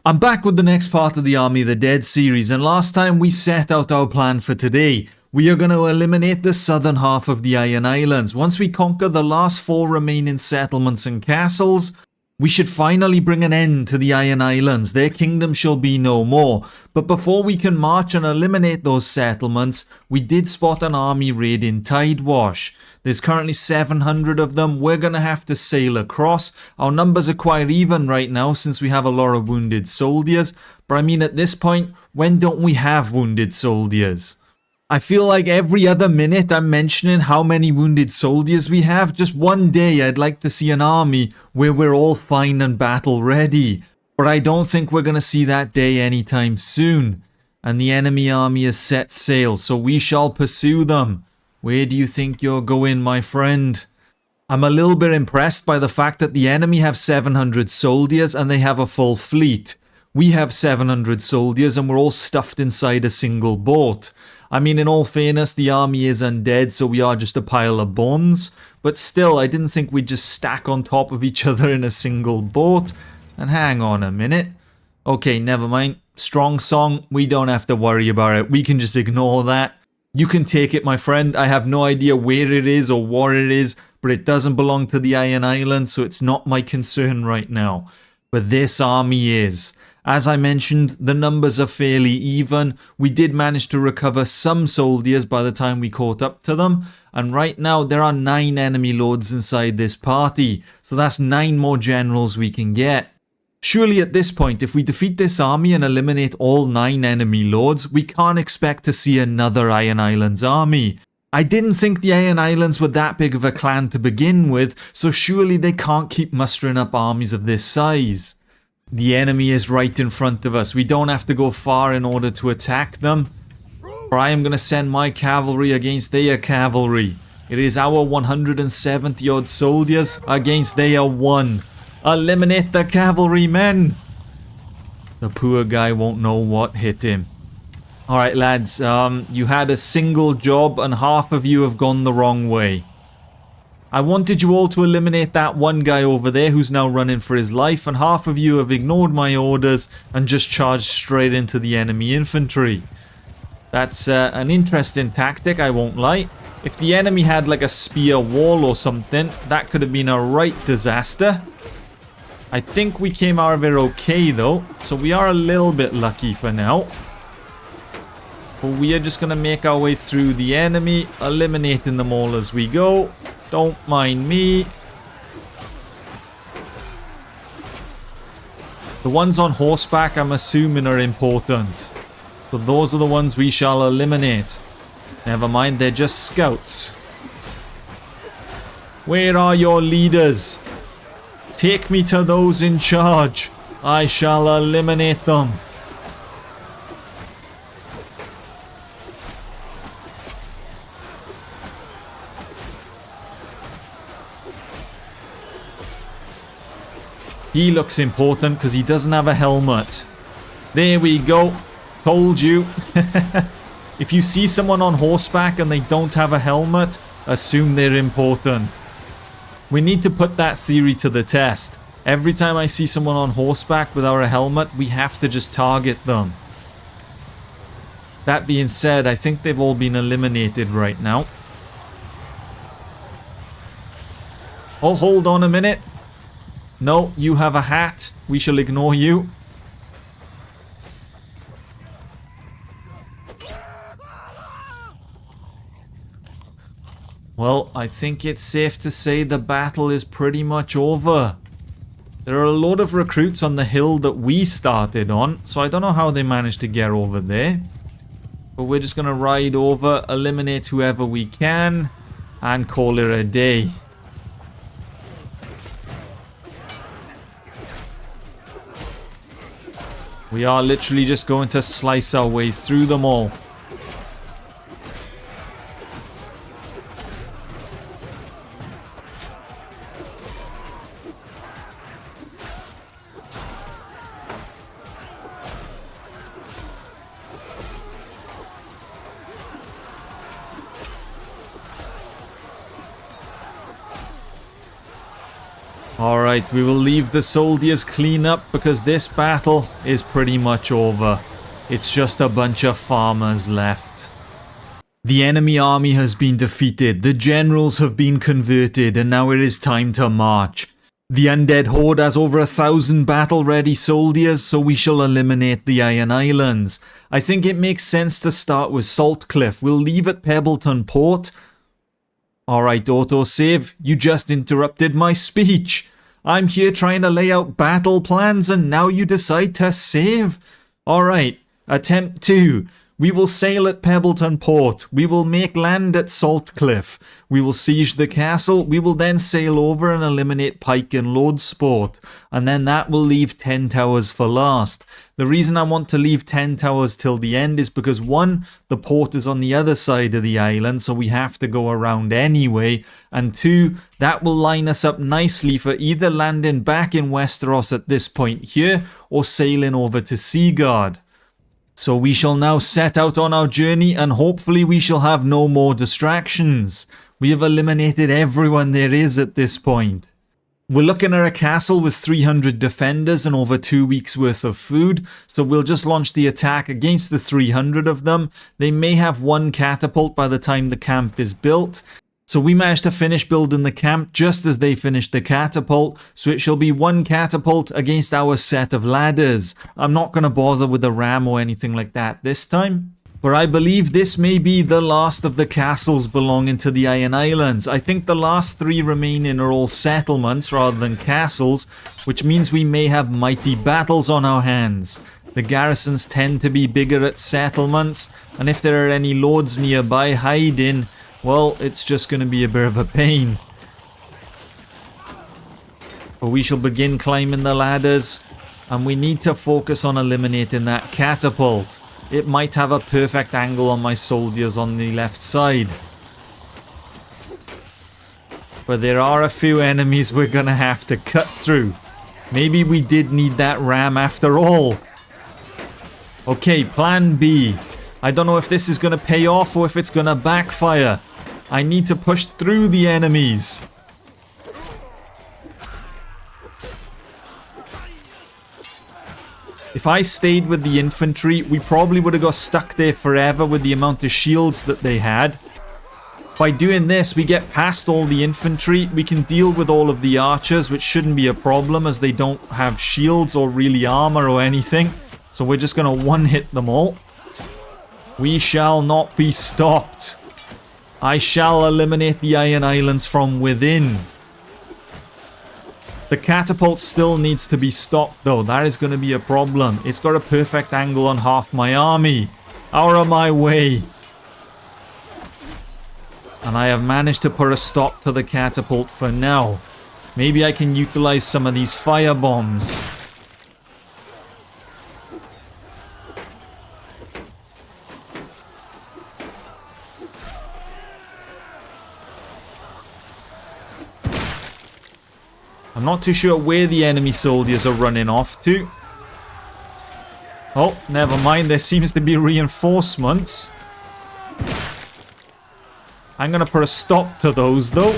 I'm back with the next part of the Army of the Dead series, and last time we set out our plan for today. We are going to eliminate the southern half of the Iron Islands. Once we conquer the last 4 remaining settlements and castles, we should finally bring an end to the Iron Islands. Their kingdom shall be no more. But before we can march and eliminate those settlements, we did spot an army raiding Tidewash. There's currently 700 of them. We're going to have to sail across. Our numbers are quite even right now since we have a lot of wounded soldiers. But I mean, at this point, when don't we have wounded soldiers? I feel like every other minute I'm mentioning how many wounded soldiers we have. Just one day I'd like to see an army where we're all fine and battle ready. But I don't think we're going to see that day anytime soon. And the enemy army has set sail, so we shall pursue them. Where do you think you're going, my friend? I'm a little bit impressed by the fact that the enemy have 700 soldiers and they have a full fleet. We have 700 soldiers and we're all stuffed inside a single boat. I mean, in all fairness, the army is undead, so we are just a pile of bones. But still, I didn't think we'd just stack on top of each other in a single boat. And hang on a minute. Okay, never mind. Strong song, we don't have to worry about it. We can just ignore that. You can take it, my friend. I have no idea where it is or what it is, but it doesn't belong to the Iron Islands, so it's not my concern right now. But this army is. As I mentioned, the numbers are fairly even. We did manage to recover some soldiers by the time we caught up to them. And right now, there are 9 enemy lords inside this party. So that's 9 more generals we can get. Surely at this point, if we defeat this army and eliminate all 9 enemy lords, we can't expect to see another Iron Islands army. I didn't think the Iron Islands were that big of a clan to begin with, so surely they can't keep mustering up armies of this size. The enemy is right in front of us. We don't have to go far in order to attack them. Or I am going to send my cavalry against their cavalry. It is our 170 odd soldiers against their 1. Eliminate the cavalrymen! The poor guy won't know what hit him. Alright lads, you had a single job and half of you have gone the wrong way. I wanted you all to eliminate that one guy over there who's now running for his life, and half of you have ignored my orders and just charged straight into the enemy infantry. That's an interesting tactic, I won't lie. If the enemy had like a spear wall or something, that could have been a right disaster. I think we came out of it okay though, so we are a little bit lucky for now. But we are just going to make our way through the enemy, eliminating them all as we go. Don't mind me. The ones on horseback I'm assuming are important. So those are the ones we shall eliminate. Never mind, they're just scouts. Where are your leaders? Take me to those in charge. I shall eliminate them. He looks important because he doesn't have a helmet. There we go. Told you. If you see someone on horseback and they don't have a helmet, assume they're important. We need to put that theory to the test. Every time I see someone on horseback without a helmet, we have to just target them. That being said, I think they've all been eliminated right now. Oh, hold on a minute. No, you have a hat. We shall ignore you. Well, I think it's safe to say the battle is pretty much over. There are a lot of recruits on the hill that we started on, so I don't know how they managed to get over there. But we're just going to ride over, eliminate whoever we can, and call it a day. We are literally just going to slice our way through them all. Alright, we will leave the soldiers clean up because this battle is pretty much over. It's just a bunch of farmers left. The enemy army has been defeated, the generals have been converted, and now it is time to march. The undead horde has over 1,000 battle-ready soldiers, so we shall eliminate the Iron Islands. I think it makes sense to start with Saltcliffe. We'll leave at Pebbleton Port. Alright, autosave, you just interrupted my speech. I'm here trying to lay out battle plans and now you decide to save? Alright, attempt 2. We will sail at Pebbleton Port. We will make land at Saltcliffe. We will siege the castle. We will then sail over and eliminate Pike and Lordsport. And then that will leave 10 towers for last. The reason I want to leave 10 towers till the end is because 1, the port is on the other side of the island, so we have to go around anyway. And 2, that will line us up nicely for either landing back in Westeros at this point here, or sailing over to Seaguard. So we shall now set out on our journey and hopefully we shall have no more distractions. We have eliminated everyone there is at this point. We're looking at a castle with 300 defenders and over 2 weeks worth of food, so we'll just launch the attack against the 300 of them. They may have 1 catapult by the time the camp is built. So we managed to finish building the camp just as they finished the catapult, so it shall be 1 catapult against our set of ladders. I'm not going to bother with a ram or anything like that this time. But I believe this may be the last of the castles belonging to the Iron Islands. I think the last 3 remaining are all settlements rather than castles, which means we may have mighty battles on our hands. The garrisons tend to be bigger at settlements, and if there are any lords nearby hiding, well, it's just going to be a bit of a pain. But we shall begin climbing the ladders, and we need to focus on eliminating that catapult. It might have a perfect angle on my soldiers on the left side. But there are a few enemies we're going to have to cut through. Maybe we did need that ram after all. Okay, plan B. I don't know if this is going to pay off or if it's going to backfire. I need to push through the enemies. If I stayed with the infantry, we probably would have got stuck there forever with the amount of shields that they had. By doing this, we get past all the infantry. We can deal with all of the archers, which shouldn't be a problem as they don't have shields or really armor or anything. So we're just going to one-hit them all. We shall not be stopped. I shall eliminate the Iron Islands from within. The catapult still needs to be stopped though. That is going to be a problem. It's got a perfect angle on half my army. Out of my way. And I have managed to put a stop to the catapult for now. Maybe I can utilize some of these fire bombs. I'm not too sure where the enemy soldiers are running off to. Oh, never mind. There seems to be reinforcements. I'm going to put a stop to those, though.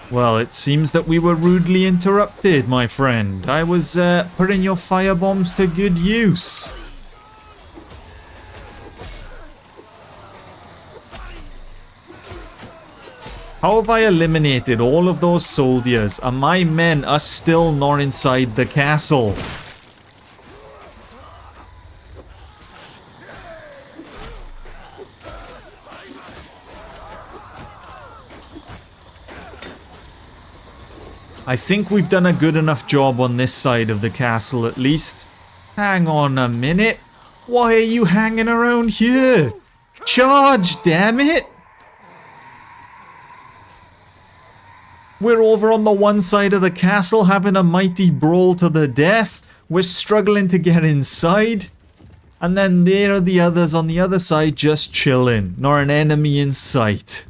Well, it seems that we were rudely interrupted, my friend. I was putting your firebombs to good use. How have I eliminated all of those soldiers and my men are still not inside the castle? I think we've done a good enough job on this side of the castle at least. Hang on a minute. Why are you hanging around here? Charge, damn it! We're over on the one side of the castle having a mighty brawl to the death. We're struggling to get inside. And then there are the others on the other side just chilling. Not an enemy in sight.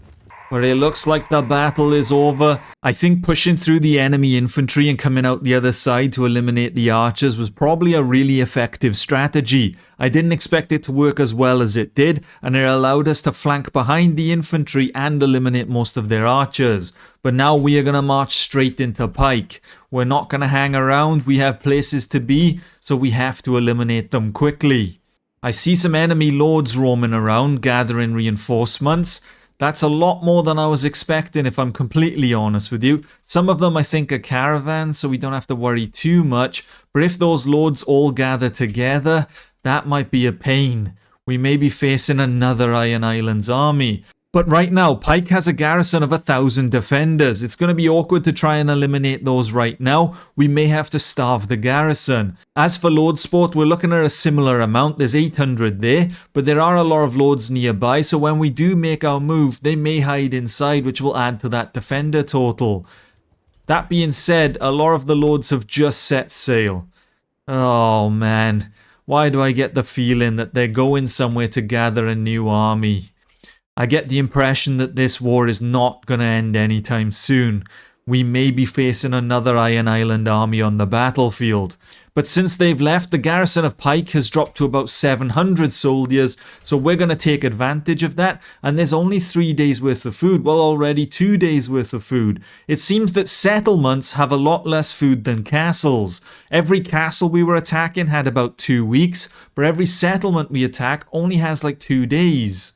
But it looks like the battle is over. I think pushing through the enemy infantry and coming out the other side to eliminate the archers was probably a really effective strategy. I didn't expect it to work as well as it did, and it allowed us to flank behind the infantry and eliminate most of their archers. But now we are going to march straight into Pike. We're not going to hang around, we have places to be, so we have to eliminate them quickly. I see some enemy lords roaming around, gathering reinforcements. That's a lot more than I was expecting, if I'm completely honest with you. Some of them I think are caravans, so we don't have to worry too much. But if those lords all gather together, that might be a pain. We may be facing another Iron Islands army. But right now, Pike has a garrison of 1,000 defenders. It's going to be awkward to try and eliminate those right now. We may have to starve the garrison. As for Lord Sport, we're looking at a similar amount. There's 800 there, but there are a lot of lords nearby, so when we do make our move, they may hide inside, which will add to that defender total. That being said, a lot of the lords have just set sail. Oh man, why do I get the feeling that they're going somewhere to gather a new army? I get the impression that this war is not going to end anytime soon. We may be facing another Iron Island army on the battlefield. But since they've left, the garrison of Pike has dropped to about 700 soldiers, so we're going to take advantage of that, and there's only 3 days worth of food, well already 2 days worth of food. It seems that settlements have a lot less food than castles. Every castle we were attacking had about 2 weeks, but every settlement we attack only has like 2 days.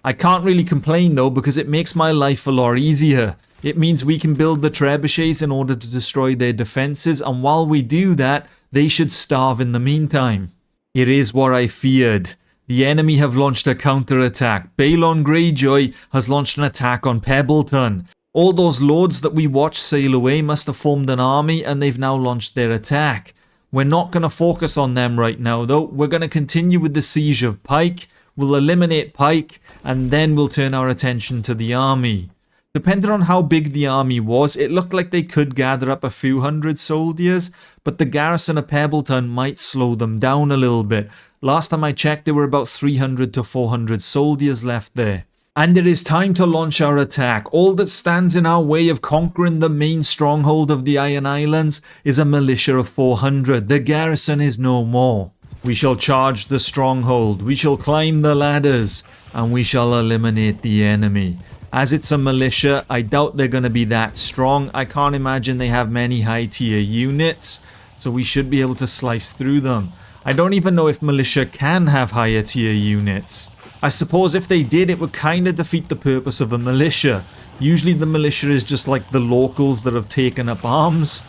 I can't really complain though, because it makes my life a lot easier. It means we can build the trebuchets in order to destroy their defenses, and while we do that, they should starve in the meantime. It is what I feared. The enemy have launched a counterattack. Balon Greyjoy has launched an attack on Pebbleton. All those lords that we watched sail away must have formed an army, and they've now launched their attack. We're not going to focus on them right now though. We're going to continue with the siege of Pike. We'll eliminate Pike, and then we'll turn our attention to the army. Depending on how big the army was, it looked like they could gather up a few hundred soldiers, but the garrison of Pebbleton might slow them down a little bit. Last time I checked, there were about 300 to 400 soldiers left there. And it is time to launch our attack. All that stands in our way of conquering the main stronghold of the Iron Islands is a militia of 400. The garrison is no more. We shall charge the stronghold, we shall climb the ladders, and we shall eliminate the enemy. As it's a militia, I doubt they're going to be that strong. I can't imagine they have many high tier units, so we should be able to slice through them. I don't even know if militia can have higher tier units. I suppose if they did, it would kind of defeat the purpose of a militia. Usually the militia is just like the locals that have taken up arms.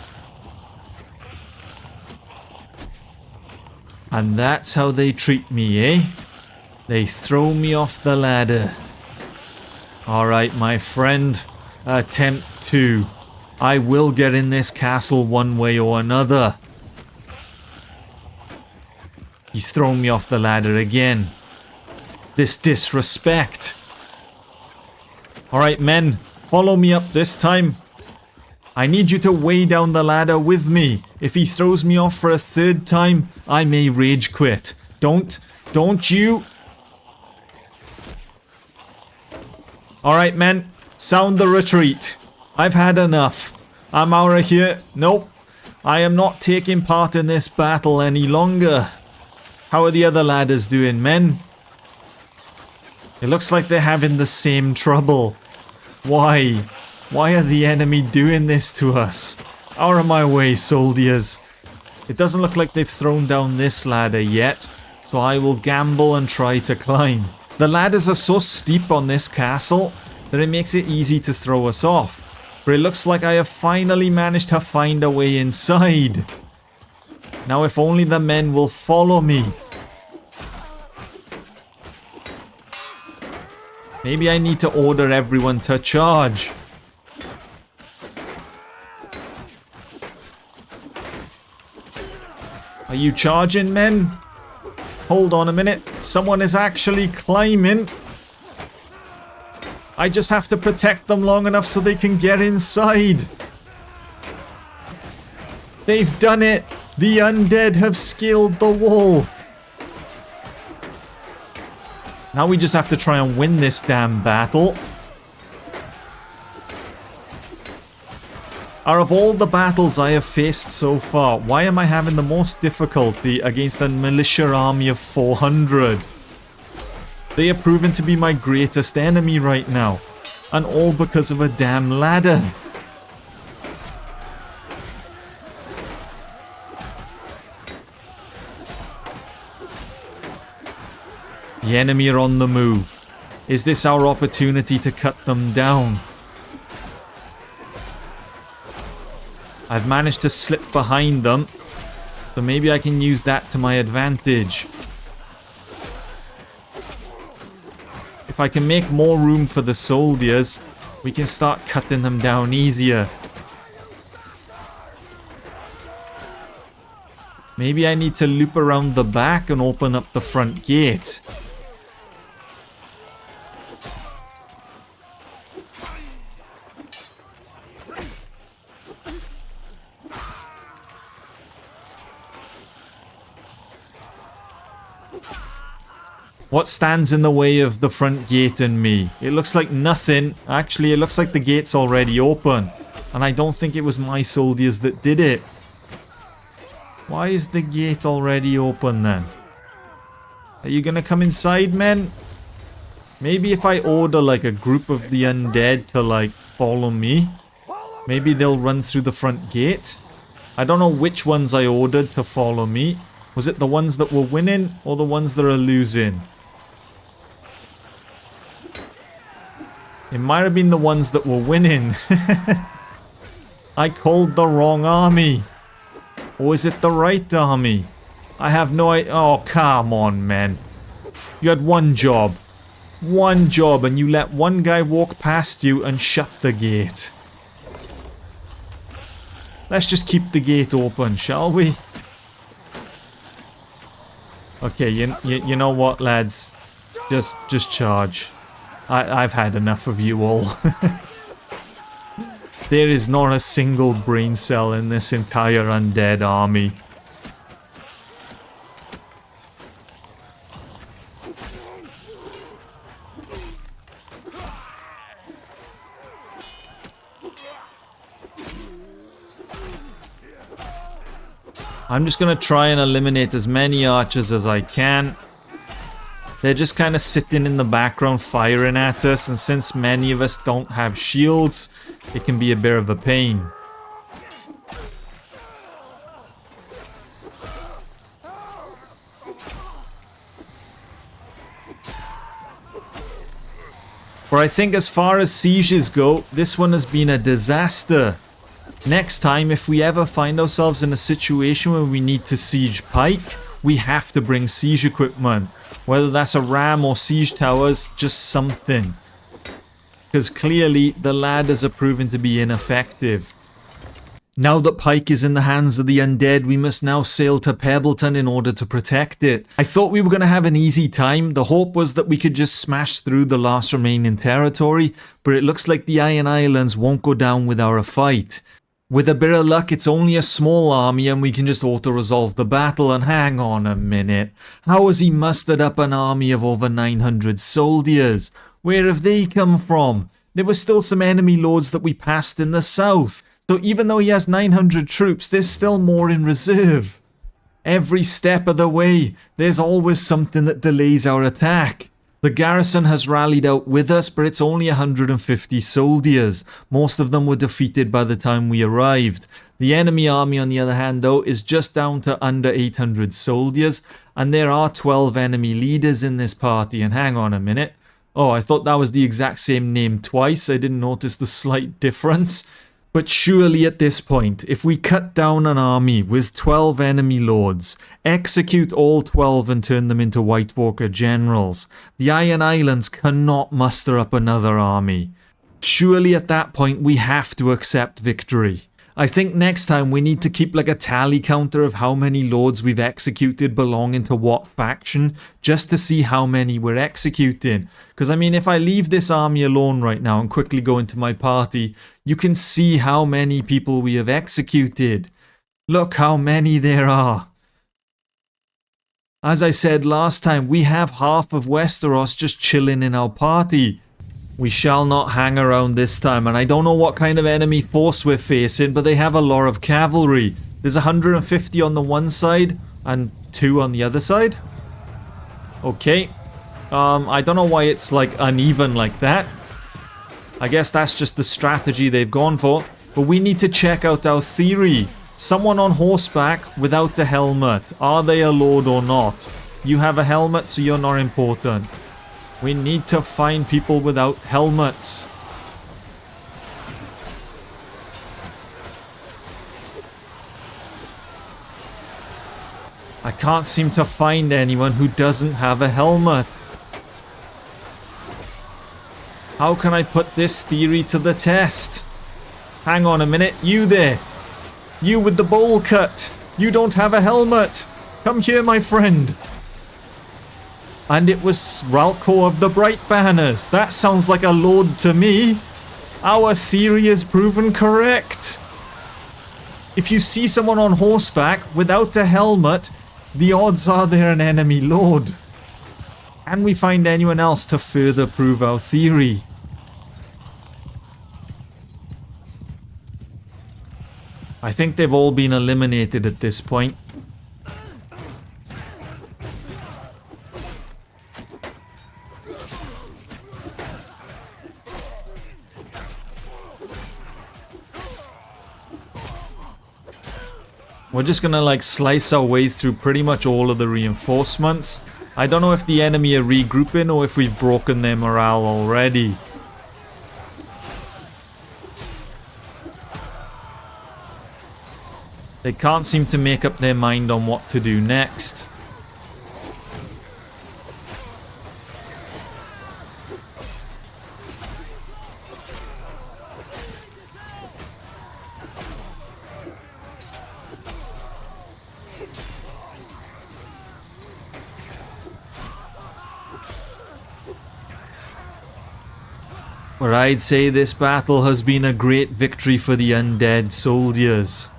And that's how they treat me, eh? They throw me off the ladder. Alright, my friend. Attempt 2. I will get in this castle one way or another. He's thrown me off the ladder again. This disrespect. Alright, men. Follow me up this time. I need you to weigh down the ladder with me. If he throws me off for a third time, I may rage quit. Don't you? Alright men, sound the retreat. I've had enough. I'm out of here. Nope. I am not taking part in this battle any longer. How are the other ladders doing, men? It looks like they're having the same trouble. Why? Why are the enemy doing this to us? Out of my way, soldiers. It doesn't look like they've thrown down this ladder yet, so I will gamble and try to climb. The ladders are so steep on this castle that it makes it easy to throw us off. But it looks like I have finally managed to find a way inside. Now if only the men will follow me. Maybe I need to order everyone to charge. Are you charging, men? Hold on a minute. Someone is actually climbing. I just have to protect them long enough so they can get inside. They've done it. The undead have scaled the wall. Now we just have to try and win this damn battle. Out of all the battles I have faced so far, why am I having the most difficulty against a militia army of 400? They are proven to be my greatest enemy right now. And all because of a damn ladder. The enemy are on the move. Is this our opportunity to cut them down? I've managed to slip behind them, so maybe I can use that to my advantage. If I can make more room for the soldiers, we can start cutting them down easier. Maybe I need to loop around the back and open up the front gate. What stands in the way of the front gate and me? It looks like nothing. Actually, it looks like the gate's already open. And I don't think it was my soldiers that did it. Why is the gate already open then? Are you gonna come inside, men? Maybe if I order like a group of the undead to like follow me, maybe they'll run through the front gate. I don't know which ones I ordered to follow me. Was it the ones that were winning or the ones that are losing? It might have been the ones that were winning. I called the wrong army. Or is it the right army? I have no idea. Oh, come on, man. You had one job. One job, and you let one guy walk past you and shut the gate. Let's just keep the gate open, shall we? Okay, you know what, lads? Just charge. I've had enough of you all. There is not a single brain cell in this entire undead army. I'm just going to try and eliminate as many archers as I can. They're just kind of sitting in the background firing at us, and since many of us don't have shields, it can be a bit of a pain. But I think as far as sieges go, this one has been a disaster. Next time, if we ever find ourselves in a situation where we need to siege pike, we have to bring siege equipment. Whether that's a ram or siege towers, just something. Because clearly, the ladders are proven to be ineffective. Now that pike is in the hands of the undead, we must now sail to Pebbleton in order to protect it. I thought we were going to have an easy time. The hope was that we could just smash through the last remaining territory, but it looks like the Iron Islands won't go down without a fight. With a bit of luck, it's only a small army and we can just auto-resolve the battle. And hang on a minute. How has he mustered up an army of over 900 soldiers? Where have they come from? There were still some enemy lords that we passed in the south. So even though he has 900 troops, there's still more in reserve. Every step of the way, there's always something that delays our attack. The garrison has rallied out with us, but it's only 150 soldiers. Most of them were defeated by the time we arrived. The enemy army, on the other hand, though, is just down to under 800 soldiers, and there are 12 enemy leaders in this party. And hang on a minute. Oh, I thought that was the exact same name twice. I didn't notice the slight difference. But surely at this point, if we cut down an army with 12 enemy lords, execute all 12 and turn them into Whitewalker generals, the Iron Islands cannot muster up another army. Surely at that point we have to accept victory. I think next time we need to keep like a tally counter of how many lords we've executed belonging to what faction, just to see how many we're executing. Because I mean, if I leave this army alone right now and quickly go into my party, you can see how many people we have executed. Look how many there are. As I said last time, we have half of Westeros just chilling in our party. We shall not hang around this time, and I don't know what kind of enemy force we're facing, but they have a lot of cavalry. There's 150 on the one side and 2 on the other side. Okay. I don't know why it's like uneven like that. I guess that's just the strategy they've gone for. But we need to check out our theory. Someone on horseback without the helmet. Are they a lord or not? You have a helmet, so you're not important. We need to find people without helmets. I can't seem to find anyone who doesn't have a helmet. How can I put this theory to the test? Hang on a minute, you there. You with the bowl cut. You don't have a helmet. Come here, my friend. And it was Ralco of the Bright Banners. That sounds like a lord to me. Our theory is proven correct. If you see someone on horseback without a helmet, the odds are they're an enemy lord. Can we find anyone else to further prove our theory? I think they've all been eliminated at this point. We're just gonna like slice our way through pretty much all of the reinforcements. I don't know if the enemy are regrouping or if we've broken their morale already. They can't seem to make up their mind on what to do next. But I'd say this battle has been a great victory for the undead soldiers.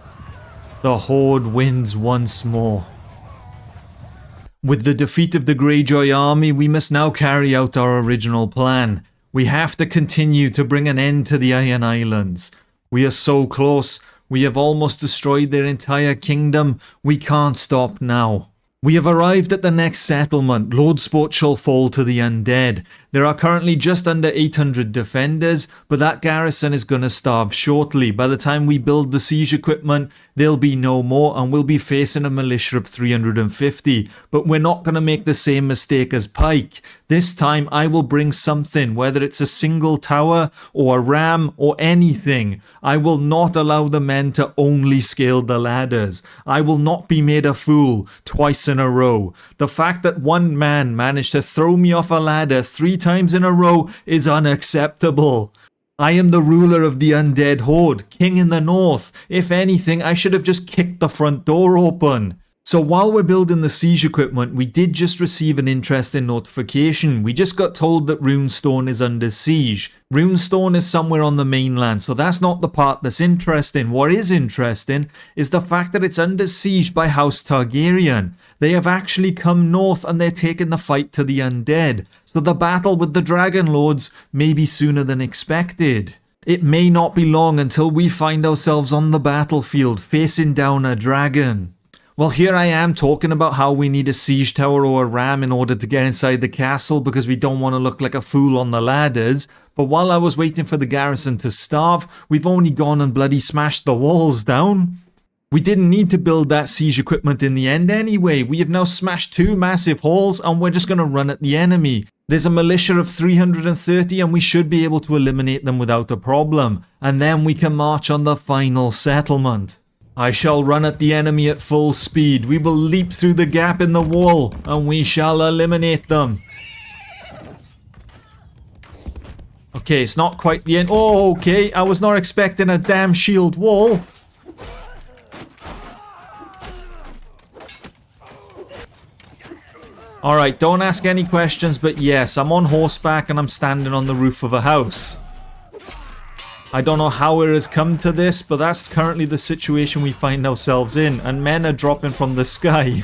The Horde wins once more. With the defeat of the Greyjoy army, we must now carry out our original plan. We have to continue to bring an end to the Iron Islands. We are so close. We have almost destroyed their entire kingdom. We can't stop now. We have arrived at the next settlement. Lordsport shall fall to the undead. There are currently just under 800 defenders, but that garrison is going to starve shortly. By the time we build the siege equipment, there'll be no more and we'll be facing a militia of 350. But we're not going to make the same mistake as Pike. This time I will bring something, whether it's a single tower or a ram or anything. I will not allow the men to only scale the ladders. I will not be made a fool twice in a row. The fact that one man managed to throw me off a ladder 3 times in a row is unacceptable. I am the ruler of the undead horde, king in the north. If anything, I should have just kicked the front door open. So while we're building the siege equipment, we did just receive an interesting notification. We just got told that Runestone is under siege. Runestone is somewhere on the mainland, so that's not the part that's interesting. What is interesting is the fact that it's under siege by House Targaryen. They have actually come north and they're taking the fight to the undead. So the battle with the Dragon Lords may be sooner than expected. It may not be long until we find ourselves on the battlefield facing down a dragon. Well, here I am talking about how we need a siege tower or a ram in order to get inside the castle because we don't want to look like a fool on the ladders. But while I was waiting for the garrison to starve, we've only gone and bloody smashed the walls down. We didn't need to build that siege equipment in the end anyway. We have now smashed 2 massive halls and we're just going to run at the enemy. There's a militia of 330 and we should be able to eliminate them without a problem. And then we can march on the final settlement. I shall run at the enemy at full speed. We will leap through the gap in the wall and we shall eliminate them. Okay, it's not quite the end. Oh, okay. I was not expecting a damn shield wall. Alright, don't ask any questions, but yes, I'm on horseback and I'm standing on the roof of a house. I don't know how it has come to this, but that's currently the situation we find ourselves in, and men are dropping from the sky.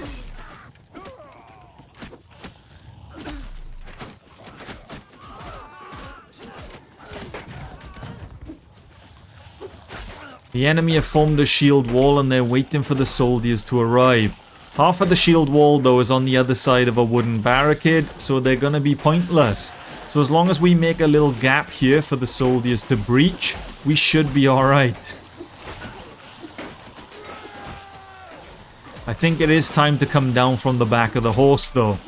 The enemy have formed a shield wall and they're waiting for the soldiers to arrive. Half of the shield wall though is on the other side of a wooden barricade, so they're gonna be pointless. So as long as we make a little gap here for the soldiers to breach, we should be alright. I think it is time to come down from the back of the horse though.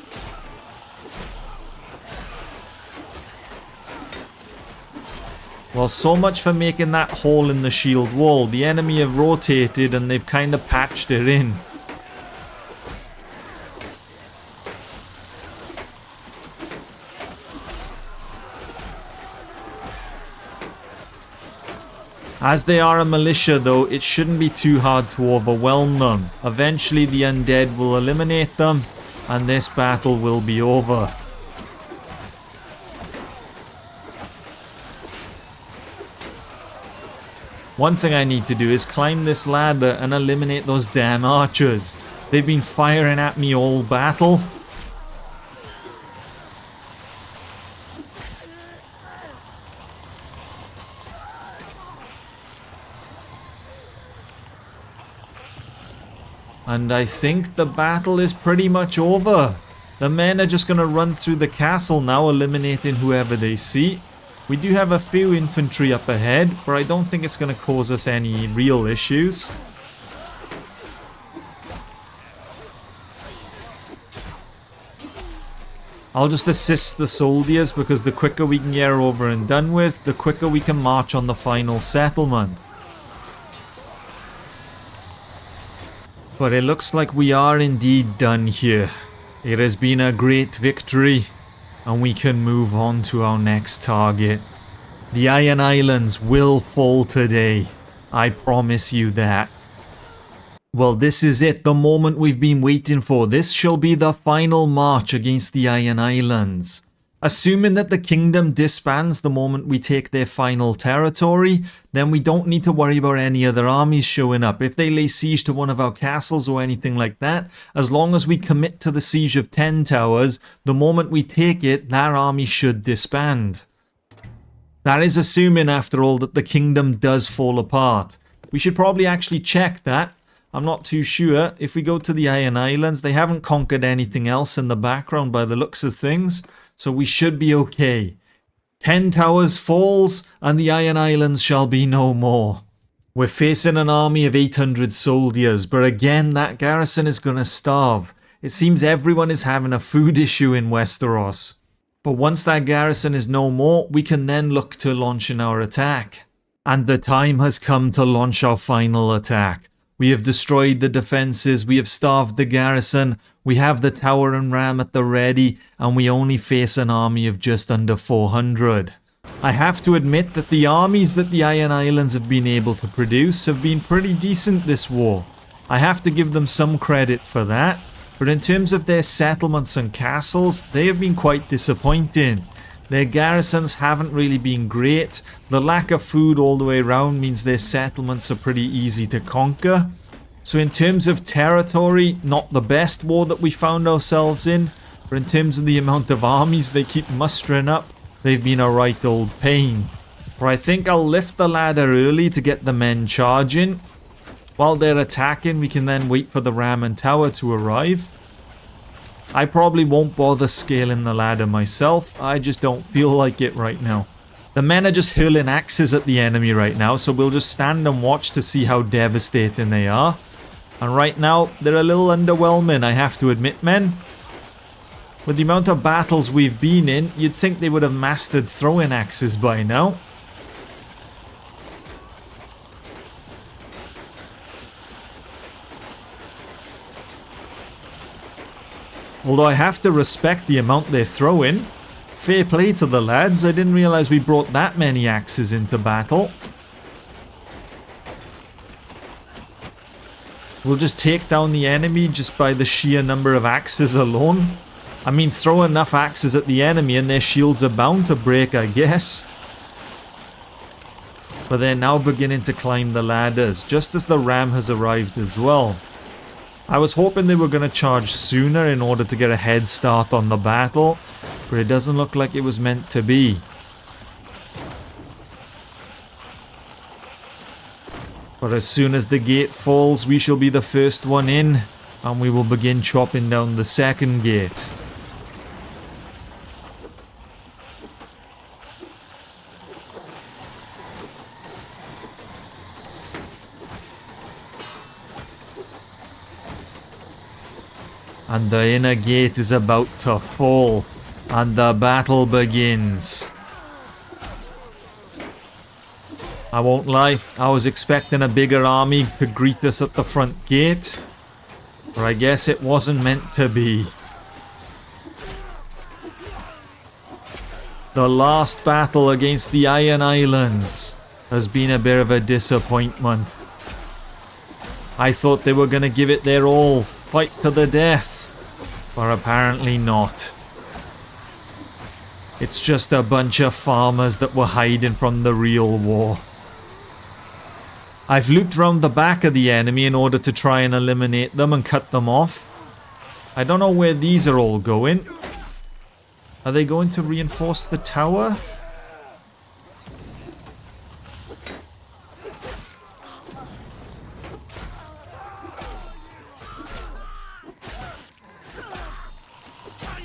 Well, so much for making that hole in the shield wall. The enemy have rotated and they've kind of patched it in. As they are a militia though, it shouldn't be too hard to overwhelm them. Eventually the undead will eliminate them and this battle will be over. One thing I need to do is climb this ladder and eliminate those damn archers. They've been firing at me all battle. And I think the battle is pretty much over. The men are just going to run through the castle now, eliminating whoever they see. We do have a few infantry up ahead, but I don't think it's going to cause us any real issues. I'll just assist the soldiers because the quicker we can get her over and done with, the quicker we can march on the final settlement. But it looks like we are indeed done here. It has been a great victory. And we can move on to our next target. The Iron Islands will fall today. I promise you that. Well, this is it, the moment we've been waiting for. This shall be the final march against the Iron Islands. Assuming that the kingdom disbands the moment we take their final territory, then we don't need to worry about any other armies showing up. If they lay siege to one of our castles or anything like that, as long as we commit to the siege of 10 towers, the moment we take it, that army should disband. That is assuming, after all, that the kingdom does fall apart. We should probably actually check that. I'm not too sure. If we go to the Iron Islands, they haven't conquered anything else in the background by the looks of things. So we should be okay. 10 towers falls and the Iron Islands shall be no more. We're facing an army of 800 soldiers, but again that garrison is gonna starve. It seems everyone is having a food issue in Westeros. But once that garrison is no more, we can then look to launching our attack. And the time has come to launch our final attack. We have destroyed the defences, we have starved the garrison, we have the tower and ram at the ready, and we only face an army of just under 400. I have to admit that the armies that the Iron Islands have been able to produce have been pretty decent this war. I have to give them some credit for that, but in terms of their settlements and castles, they have been quite disappointing. Their garrisons haven't really been great. The lack of food all the way around means their settlements are pretty easy to conquer. So in terms of territory, not the best war that we found ourselves in. But in terms of the amount of armies they keep mustering up, they've been a right old pain. But I think I'll lift the ladder early to get the men charging. While they're attacking, we can then wait for the ram and tower to arrive. I probably won't bother scaling the ladder myself, I just don't feel like it right now. The men are just hurling axes at the enemy right now, so we'll just stand and watch to see how devastating they are. And right now, they're a little underwhelming, I have to admit, men. With the amount of battles we've been in, you'd think they would have mastered throwing axes by now. Although I have to respect the amount they're throwing. Fair play to the lads, I didn't realise we brought that many axes into battle. We'll just take down the enemy just by the sheer number of axes alone. I mean, throw enough axes at the enemy and their shields are bound to break, I guess. But they're now beginning to climb the ladders, just as the ram has arrived as well. I was hoping they were going to charge sooner in order to get a head start on the battle, but it doesn't look like it was meant to be. But as soon as the gate falls, we shall be the first one in, and we will begin chopping down the second gate. And the inner gate is about to fall, and the battle begins. I won't lie, I was expecting a bigger army to greet us at the front gate, but I guess it wasn't meant to be. The last battle against the Iron Islands has been a bit of a disappointment. I thought they were going to give it their all, fight to the death, but apparently not. It's just a bunch of farmers that were hiding from the real war. I've looped round the back of the enemy in order to try and eliminate them and cut them off. I don't know where these are all going. Are they going to reinforce the tower?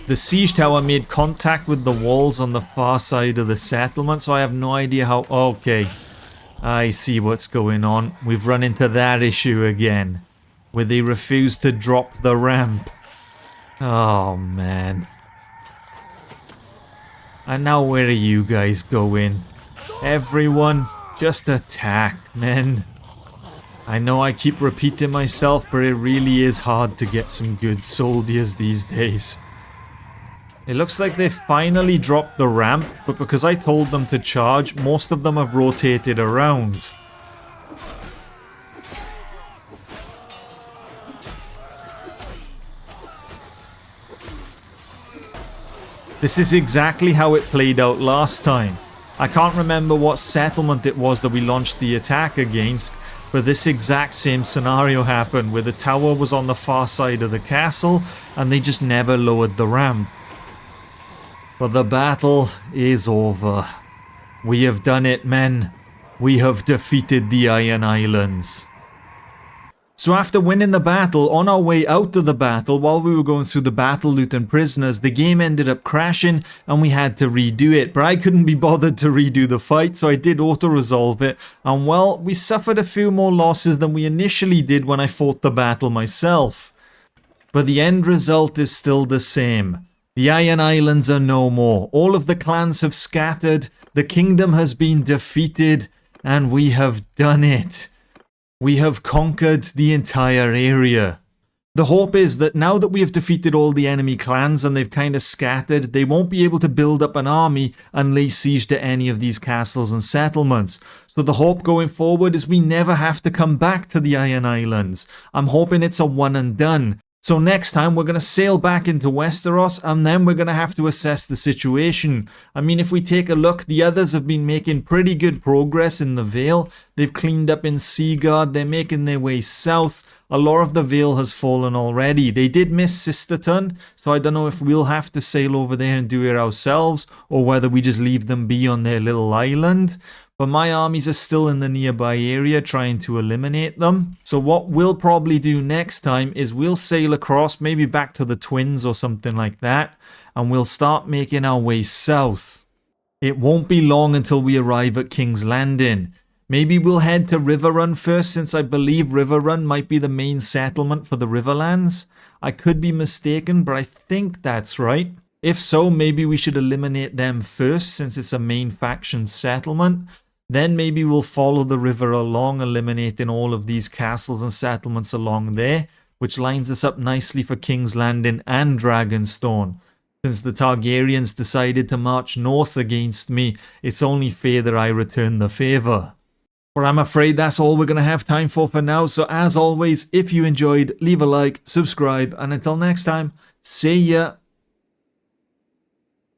The siege tower made contact with the walls on the far side of the settlement, so I have no idea how... Okay, I see what's going on. We've run into that issue again, where they refuse to drop the ramp. Oh, man. And now where are you guys going? Everyone, just attack, men. I know I keep repeating myself, but it really is hard to get some good soldiers these days. It looks like they finally dropped the ramp, but because I told them to charge, most of them have rotated around. This is exactly how it played out last time. I can't remember what settlement it was that we launched the attack against, but this exact same scenario happened where the tower was on the far side of the castle and they just never lowered the ramp. But the battle is over. We have done it, men. We have defeated the Iron Islands. So after winning the battle, on our way out of the battle, while we were going through the battle loot and prisoners, the game ended up crashing and we had to redo it. But I couldn't be bothered to redo the fight, so I did auto-resolve it. And well, we suffered a few more losses than we initially did when I fought the battle myself. But the end result is still the same. The Iron Islands are no more. All of the clans have scattered, the kingdom has been defeated, and we have done it. We have conquered the entire area. The hope is that now that we have defeated all the enemy clans and they've kind of scattered, they won't be able to build up an army and lay siege to any of these castles and settlements. So the hope going forward is we never have to come back to the Iron Islands. I'm hoping it's a one and done. So next time we're going to sail back into Westeros and then we're going to have to assess the situation. I mean, if we take a look, the others have been making pretty good progress in the Vale. They've cleaned up in Seaguard, they're making their way south. A lot of the Vale has fallen already. They did miss Sisterton, so I don't know if we'll have to sail over there and do it ourselves or whether we just leave them be on their little island. But my armies are still in the nearby area trying to eliminate them. So what we'll probably do next time is we'll sail across, maybe back to the Twins or something like that, and we'll start making our way south. It won't be long until we arrive at King's Landing. Maybe we'll head to Riverrun first, since I believe Riverrun might be the main settlement for the Riverlands. I could be mistaken, but I think that's right. If so, maybe we should eliminate them first, since it's a main faction settlement. Then maybe we'll follow the river along, eliminating all of these castles and settlements along there, which lines us up nicely for King's Landing and Dragonstone. Since the Targaryens decided to march north against me, it's only fair that I return the favour. But I'm afraid that's all we're going to have time for now, so as always, if you enjoyed, leave a like, subscribe, and until next time, see ya!